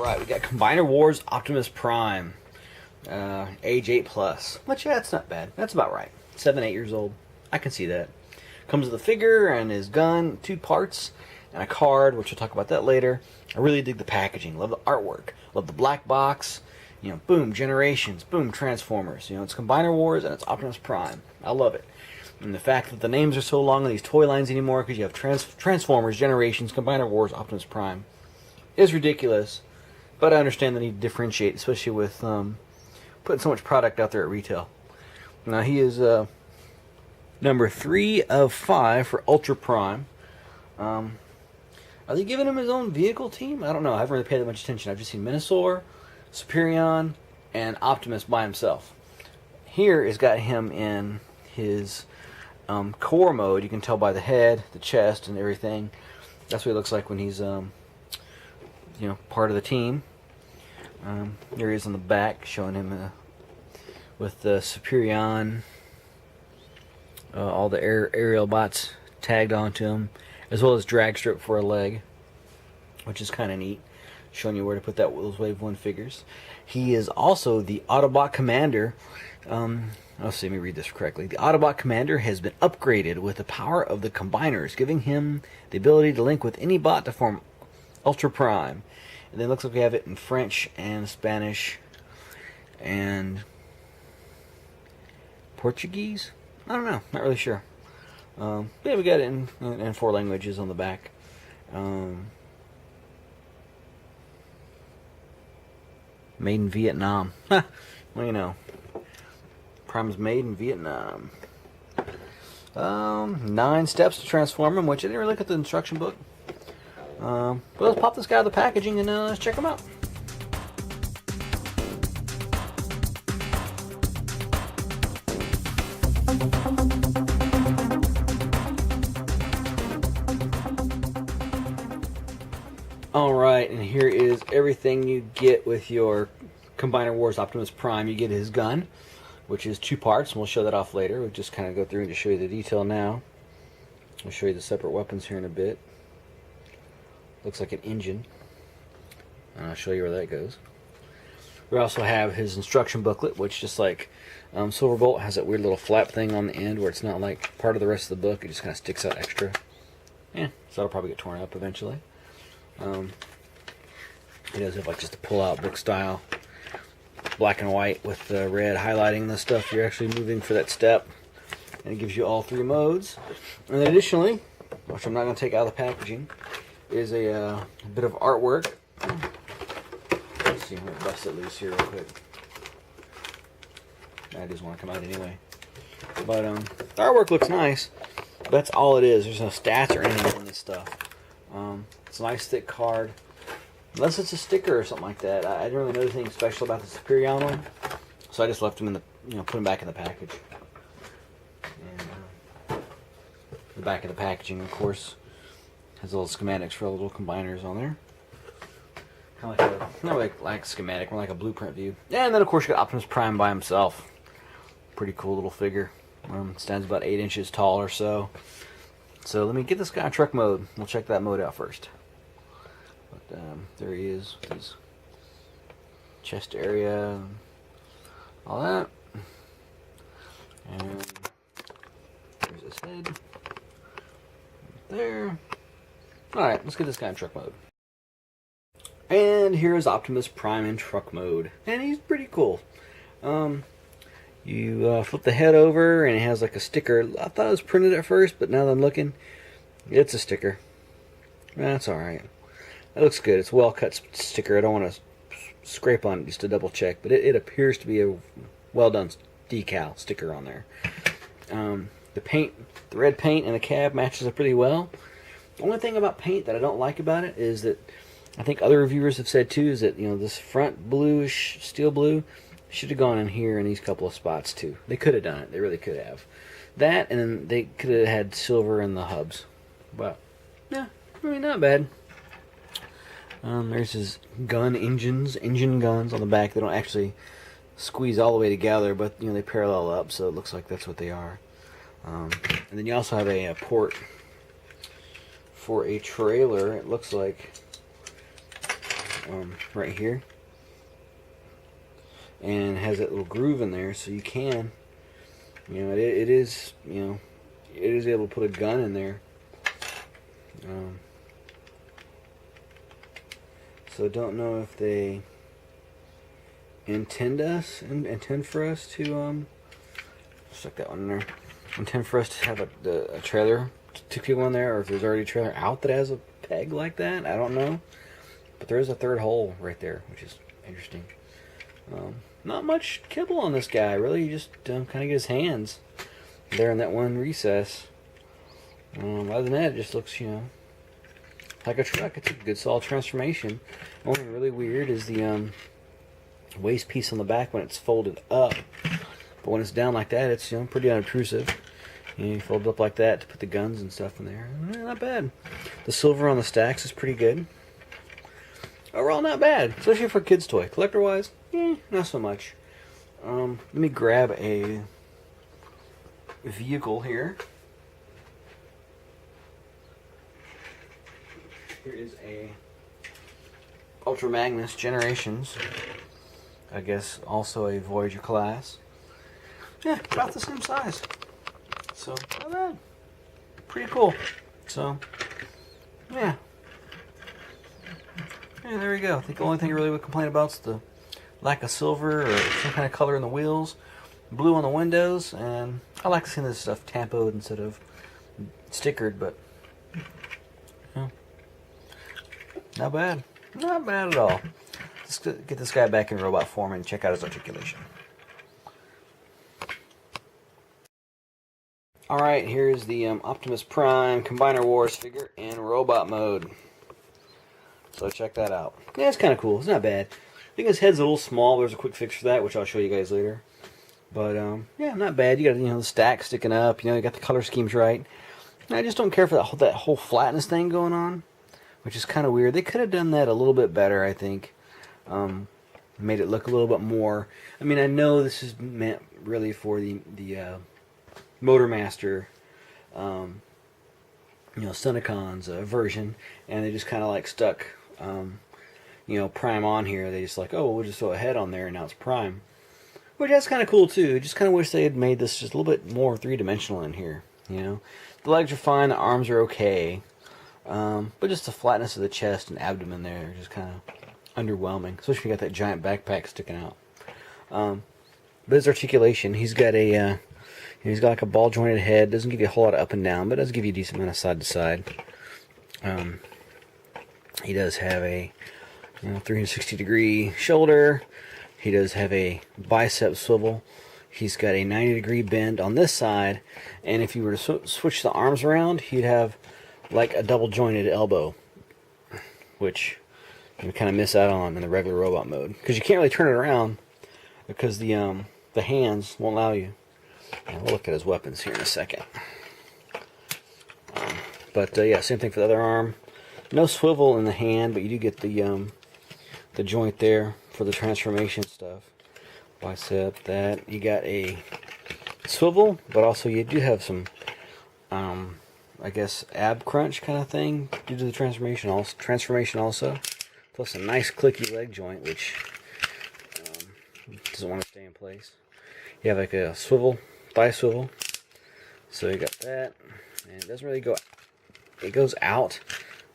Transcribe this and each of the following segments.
Alright, we got Combiner Wars Optimus Prime. Age 8+. Which, yeah, that's not bad. That's about right. 7, 8 years old. I can see that. Comes with a figure and his gun, 2 parts, and a card, which we'll talk about that later. I really dig the packaging. Love the artwork. Love the black box. You know, boom, Generations. Boom, Transformers. You know, it's Combiner Wars and it's Optimus Prime. I love it. And the fact that the names are so long on these toy lines anymore, because you have Transformers, Generations, Combiner Wars, Optimus Prime, is ridiculous. But I understand the need to differentiate, especially with putting so much product out there at retail. Now, he is number 3 of 5 for Ultra Prime. Are they giving him his own vehicle team? I don't know. I haven't really paid that much attention. I've just seen Minosaur, Superion, and Optimus by himself. Here has got him in his core mode. You can tell by the head, the chest, and everything. That's what he looks like when he's you know, part of the team. There he is on the back, showing him with the Superion, all the aerial bots tagged onto him, as well as drag strip for a leg, which is kind of neat, showing you where to put those Wave 1 figures. He is also the Autobot Commander. Let's see, let me read this correctly. The Autobot Commander has been upgraded with the power of the Combiners, giving him the ability to link with any bot to form Ultra Prime. And then it looks like we have it in French and Spanish and Portuguese? I don't know, not really sure. Yeah, we got it in 4 languages on the back. Made in Vietnam. Well, you know. Prime's made in Vietnam. 9 steps to transform him, which I didn't really look at the instruction book. But let's pop this guy out of the packaging and let's check him out. Alright, and here is everything you get with your Combiner Wars Optimus Prime. You get his gun, which is 2 parts, and we'll show that off later. We'll just kind of go through and just show you the detail now. I'll show you the separate weapons here in a bit. Looks like an engine, and I'll show you where that goes. We also have his instruction booklet, which, just like Silverbolt, has that weird little flap thing on the end where it's not like part of the rest of the book. It just kind of sticks out extra. Yeah, so that'll probably get torn up eventually. It does have like just a pull-out book style, black and white with the red highlighting the stuff you're actually moving for that step, and it gives you all 3 modes. And then additionally, which I'm not going to take out of the packaging, is a bit of artwork. Let's see, I'm going to bust it loose here real quick. I just want to come out anyway. But the artwork looks nice. That's all it is. There's no stats or anything on this stuff. It's a nice thick card. Unless it's a sticker or something like that. I didn't really know anything special about the Superion one, so I just left them in the, put them back in the package. And the back of the packaging, of course, has little schematics for all the little combiners on there. Kind of like a, not like schematic, more like a blueprint view. Yeah, and then of course you got Optimus Prime by himself. Pretty cool little figure. Stands about 8 inches tall or so. So let me get this guy in truck mode. We'll check that mode out first. But there he is, with his chest area, and all that. And there's his head. There. Alright, let's get this guy in truck mode. And here's Optimus Prime in truck mode. And he's pretty cool. You flip the head over and it has like a sticker. I thought it was printed at first, but now that I'm looking, it's a sticker. That's alright. That looks good. It's a well cut sticker. I don't want to scrape on it just to double check, but it appears to be a well done decal sticker on there. The paint, the red paint and the cab matches up pretty well. The only thing about paint that I don't like about it is that I think other reviewers have said too, is that this front bluish steel blue should have gone in here in these couple of spots too. They could have done it. They really could have. That, and then they could have had silver in the hubs. But yeah, really not bad. There's his engine guns on the back. They don't actually squeeze all the way together, but they parallel up, so it looks like that's what they are. And then you also have a port for a trailer. It looks like right here, and has that little groove in there, so you can, it is, it is able to put a gun in there. So I don't know if they intend for us to stuck that one in there. Intend for us to have a trailer to people in there, or if there's already a trailer out that has a peg like that. I don't know, but there is a third hole right there, which is interesting. Not much kibble on this guy, really. You just kind of get his hands there in that one recess. Other than that, it just looks, like a truck. It's a good solid transformation. Only really weird is the waist piece on the back when it's folded up. But when it's down like that, it's pretty unobtrusive. You fold it up like that to put the guns and stuff in there. Not bad. The silver on the stacks is pretty good. Overall, not bad, especially for a kid's toy. Collector-wise, not so much. Let me grab a vehicle here. Here is a Ultra Magnus Generations. I guess also a Voyager class. Yeah, about the same size. So, not bad. Pretty cool. So, yeah. Yeah, there we go. I think the only thing I really would complain about is the lack of silver or some kind of color in the wheels. Blue on the windows, and I like seeing this stuff tampoed instead of stickered, but not bad. Not bad at all. Let's get this guy back in robot form and check out his articulation. Alright, here's the Optimus Prime Combiner Wars figure in robot mode. So check that out. Yeah, it's kind of cool. It's not bad. I think his head's a little small. There's a quick fix for that, which I'll show you guys later. But, yeah, not bad. You got, the stack sticking up. You got the color schemes right. And I just don't care for that whole flatness thing going on, which is kind of weird. They could have done that a little bit better, I think. Made it look a little bit more. I mean, I know this is meant really for the Motormaster, Sonicon's version, and they just kind of like stuck, Prime on here. They just like, oh, we'll just throw a head on there, and now it's Prime. Which that's kind of cool too. Just kind of wish they had made this just a little bit more three-dimensional in here. The legs are fine, the arms are okay. But just the flatness of the chest and abdomen there are just kind of underwhelming, especially if you got that giant backpack sticking out. But his articulation, he's got like a ball jointed head. Doesn't give you a whole lot of up and down, but does give you a decent amount of side to side. He does have a 360 degree shoulder. He does have a bicep swivel. He's got a 90 degree bend on this side, and if you were to switch the arms around, he'd have like a double jointed elbow, which you kind of miss out on in the regular robot mode, because you can't really turn it around because the hands won't allow you. And we'll look at his weapons here in a second. But yeah, same thing for the other arm. No swivel in the hand, but you do get the joint there for the transformation stuff. Bicep, that. You got a swivel, but also you do have some I guess ab crunch kind of thing due to the transformation also. Plus a nice clicky leg joint, which doesn't want to stay in place. You have like a swivel, thigh swivel. So you got that, and it doesn't really go. It goes out,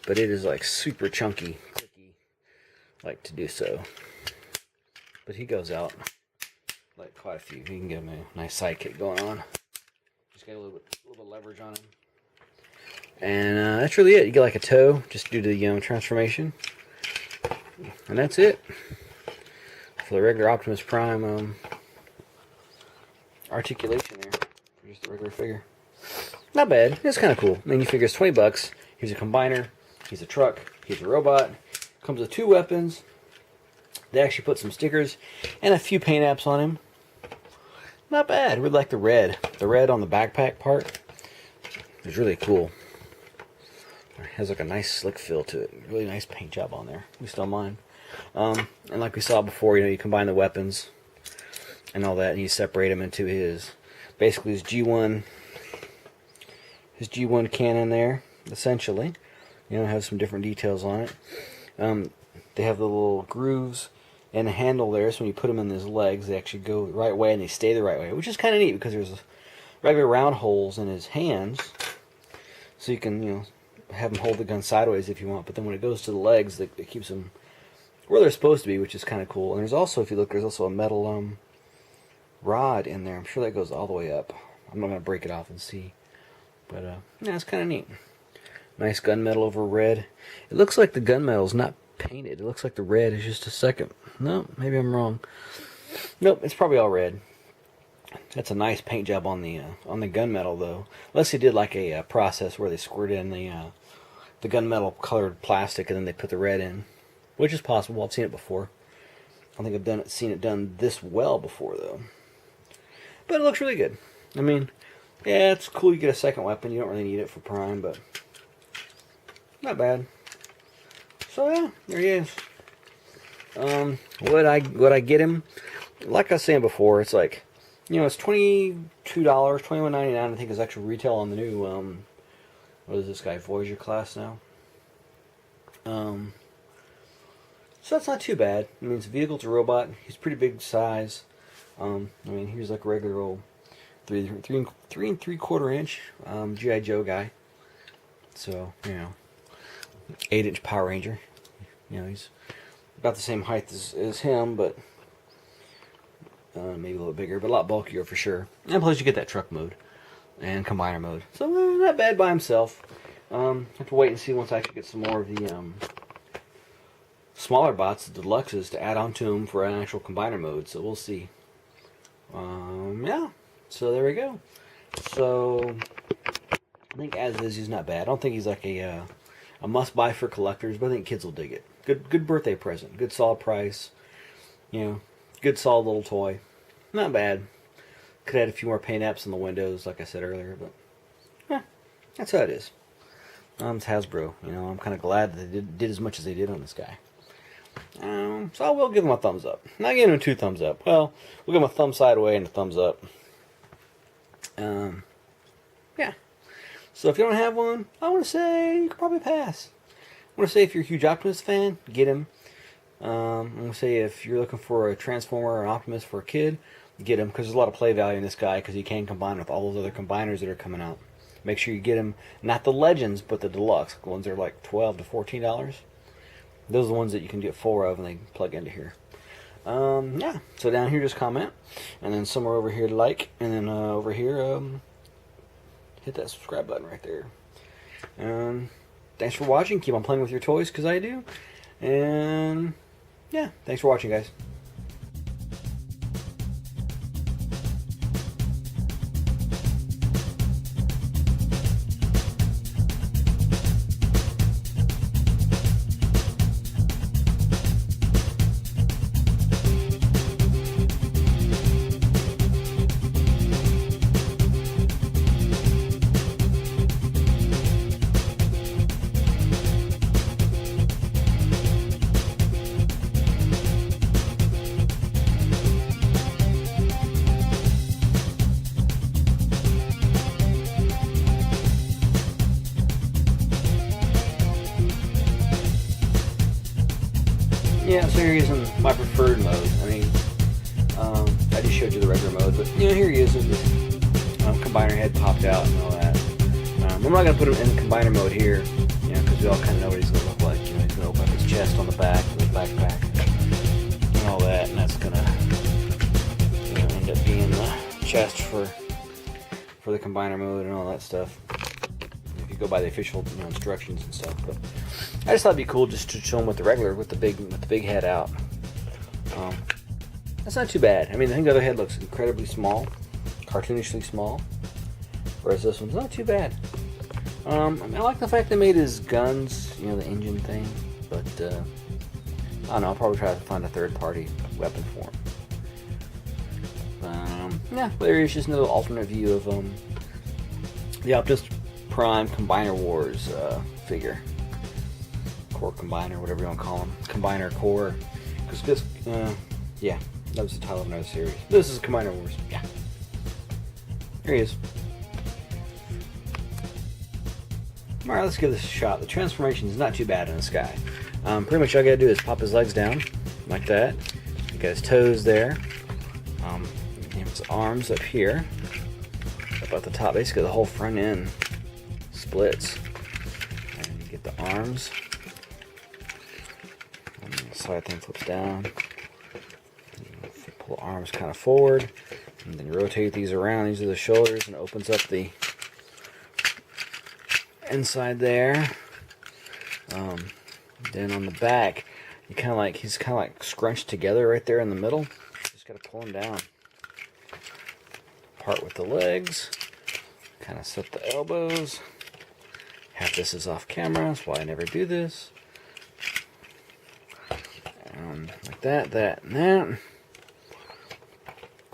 but it is like super chunky, clicky, like to do so. But he goes out like quite a few. You can get him a nice sidekick going on. Just got a little bit of leverage on him. And that's really it. You get like a toe, just due to the transformation. And that's it for the regular Optimus Prime articulation there. For just a regular figure. Not bad. It's kind of cool. I mean, you figure it's $20. He's a combiner. He's a truck. He's a robot. Comes with 2 weapons. They actually put some stickers and a few paint apps on him. Not bad. Really like the red. The red on the backpack part is really cool. It has like a nice slick feel to it. Really nice paint job on there. At least on mine. And like we saw before, you combine the weapons and all that, and you separate them into basically his G1 cannon there, essentially. Has some different details on it. They have the little grooves and a handle there, so when you put them in his legs, they actually go the right way and they stay the right way, which is kind of neat because there's regular round holes in his hands, so you can, have him hold the gun sideways if you want. But then when it goes to the legs, it keeps them where they're supposed to be, which is kind of cool. And there's also, if you look, there's also a metal rod in there. I'm sure that goes all the way up. I'm not going to break it off and see, but yeah, it's kind of neat. Nice gunmetal over red. It looks like the gunmetal's not painted. It looks like the red is just a second. No, maybe I'm wrong. Nope, it's probably all red. That's a nice paint job on the gunmetal, though. Unless they did like a process where they squirt in the gunmetal colored plastic and then they put the red in, which is possible. I've seen it before. I don't think I've seen it done this well before, though. But it looks really good. I mean, yeah, it's cool you get a second weapon. You don't really need it for Prime, but not bad. So yeah, there he is. Would I get him? Like I was saying before, it's like, it's $22, $21.99. I think is actual retail on the new what is this guy, Voyager class now? So that's not too bad. I mean, it's a vehicle, it's a robot. He's pretty big size. I mean, he's like a regular old 3 3/4 inch G.I. Joe guy. So 8-inch Power Ranger. He's about the same height as him, but maybe a little bigger, but a lot bulkier for sure. And plus, you get that truck mode and combiner mode. So not bad by himself. Have to wait and see once I actually get some more of the smaller bots, the deluxes, to add onto them for an actual combiner mode. So we'll see. Yeah. So there we go. So I think as is, he's not bad. I don't think he's like a must-buy for collectors, but I think kids will dig it. Good birthday present. Good solid price. Good solid little toy. Not bad. Could add a few more paint apps on the windows, like I said earlier, but that's how it is. It's Hasbro. I'm kind of glad that they did as much as they did on this guy. So I will give him a thumbs up. Not giving him 2 thumbs up. Well, we'll give him a thumb sideway and a thumbs up. Yeah. So if you don't have one, I want to say you could probably pass. I want to say if you're a huge Optimus fan, get him. I'm going to say if you're looking for a Transformer or an Optimus for a kid, get him, because there's a lot of play value in this guy, because he can combine with all those other combiners that are coming out. Make sure you get him, not the Legends, but the Deluxe. The ones that are like $12 to $14. Those are the ones that you can get 4 of and they plug into here. Yeah, so down here just comment, and then somewhere over here like, and then over here hit that subscribe button right there. Thanks for watching. Keep on playing with your toys, because I do. And yeah, thanks for watching, guys. Yeah, so here he is in my preferred mode. I mean, I just showed you the regular mode, but here he is with his combiner head popped out and all that. I'm not going to put him in combiner mode here, because we all kind of know what he's going to look like. He's going to open up his chest on the back, the backpack, and all that, and that's going to end up being the chest for the combiner mode and all that stuff. If you go by the official instructions and stuff, but I just thought it'd be cool just to show them with the regular, with the big head out. That's not too bad. I mean, I think the other head looks incredibly small, cartoonishly small, whereas this one's not too bad. I like the fact they made his guns, the engine thing, but I don't know. I'll probably try to find a third-party weapon for him. Yeah, but there is just another alternate view of the Optimus Prime Combiner Wars figure. Core Combiner, whatever you want to call them. Combiner Core. Because this, yeah, that was the title of another series. This is Combiner Wars. Yeah. Here he is. Alright, let's give this a shot. The transformation is not too bad in this guy. Pretty much all you gotta do is pop his legs down like that. You got his toes there. His arms up here, up at the top. Basically, the whole front end splits. And you get the arms. And the side thing flips down. You pull the arms kind of forward, and then rotate these around. These are the shoulders, and it opens up the inside there. Then on the back, he's kind of like scrunched together right there in the middle. Just gotta pull him down. Part with the legs. Kind of set the elbows. Half this is off camera, that's why I never do this. Like that, that, and that.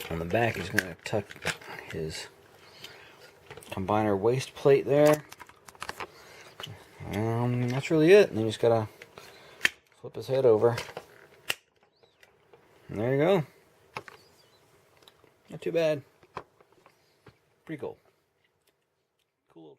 On the back, he's gonna tuck his combiner waist plate there. That's really it. And then you just gotta flip his head over. And there you go. Not too bad. Pretty cool. Cool.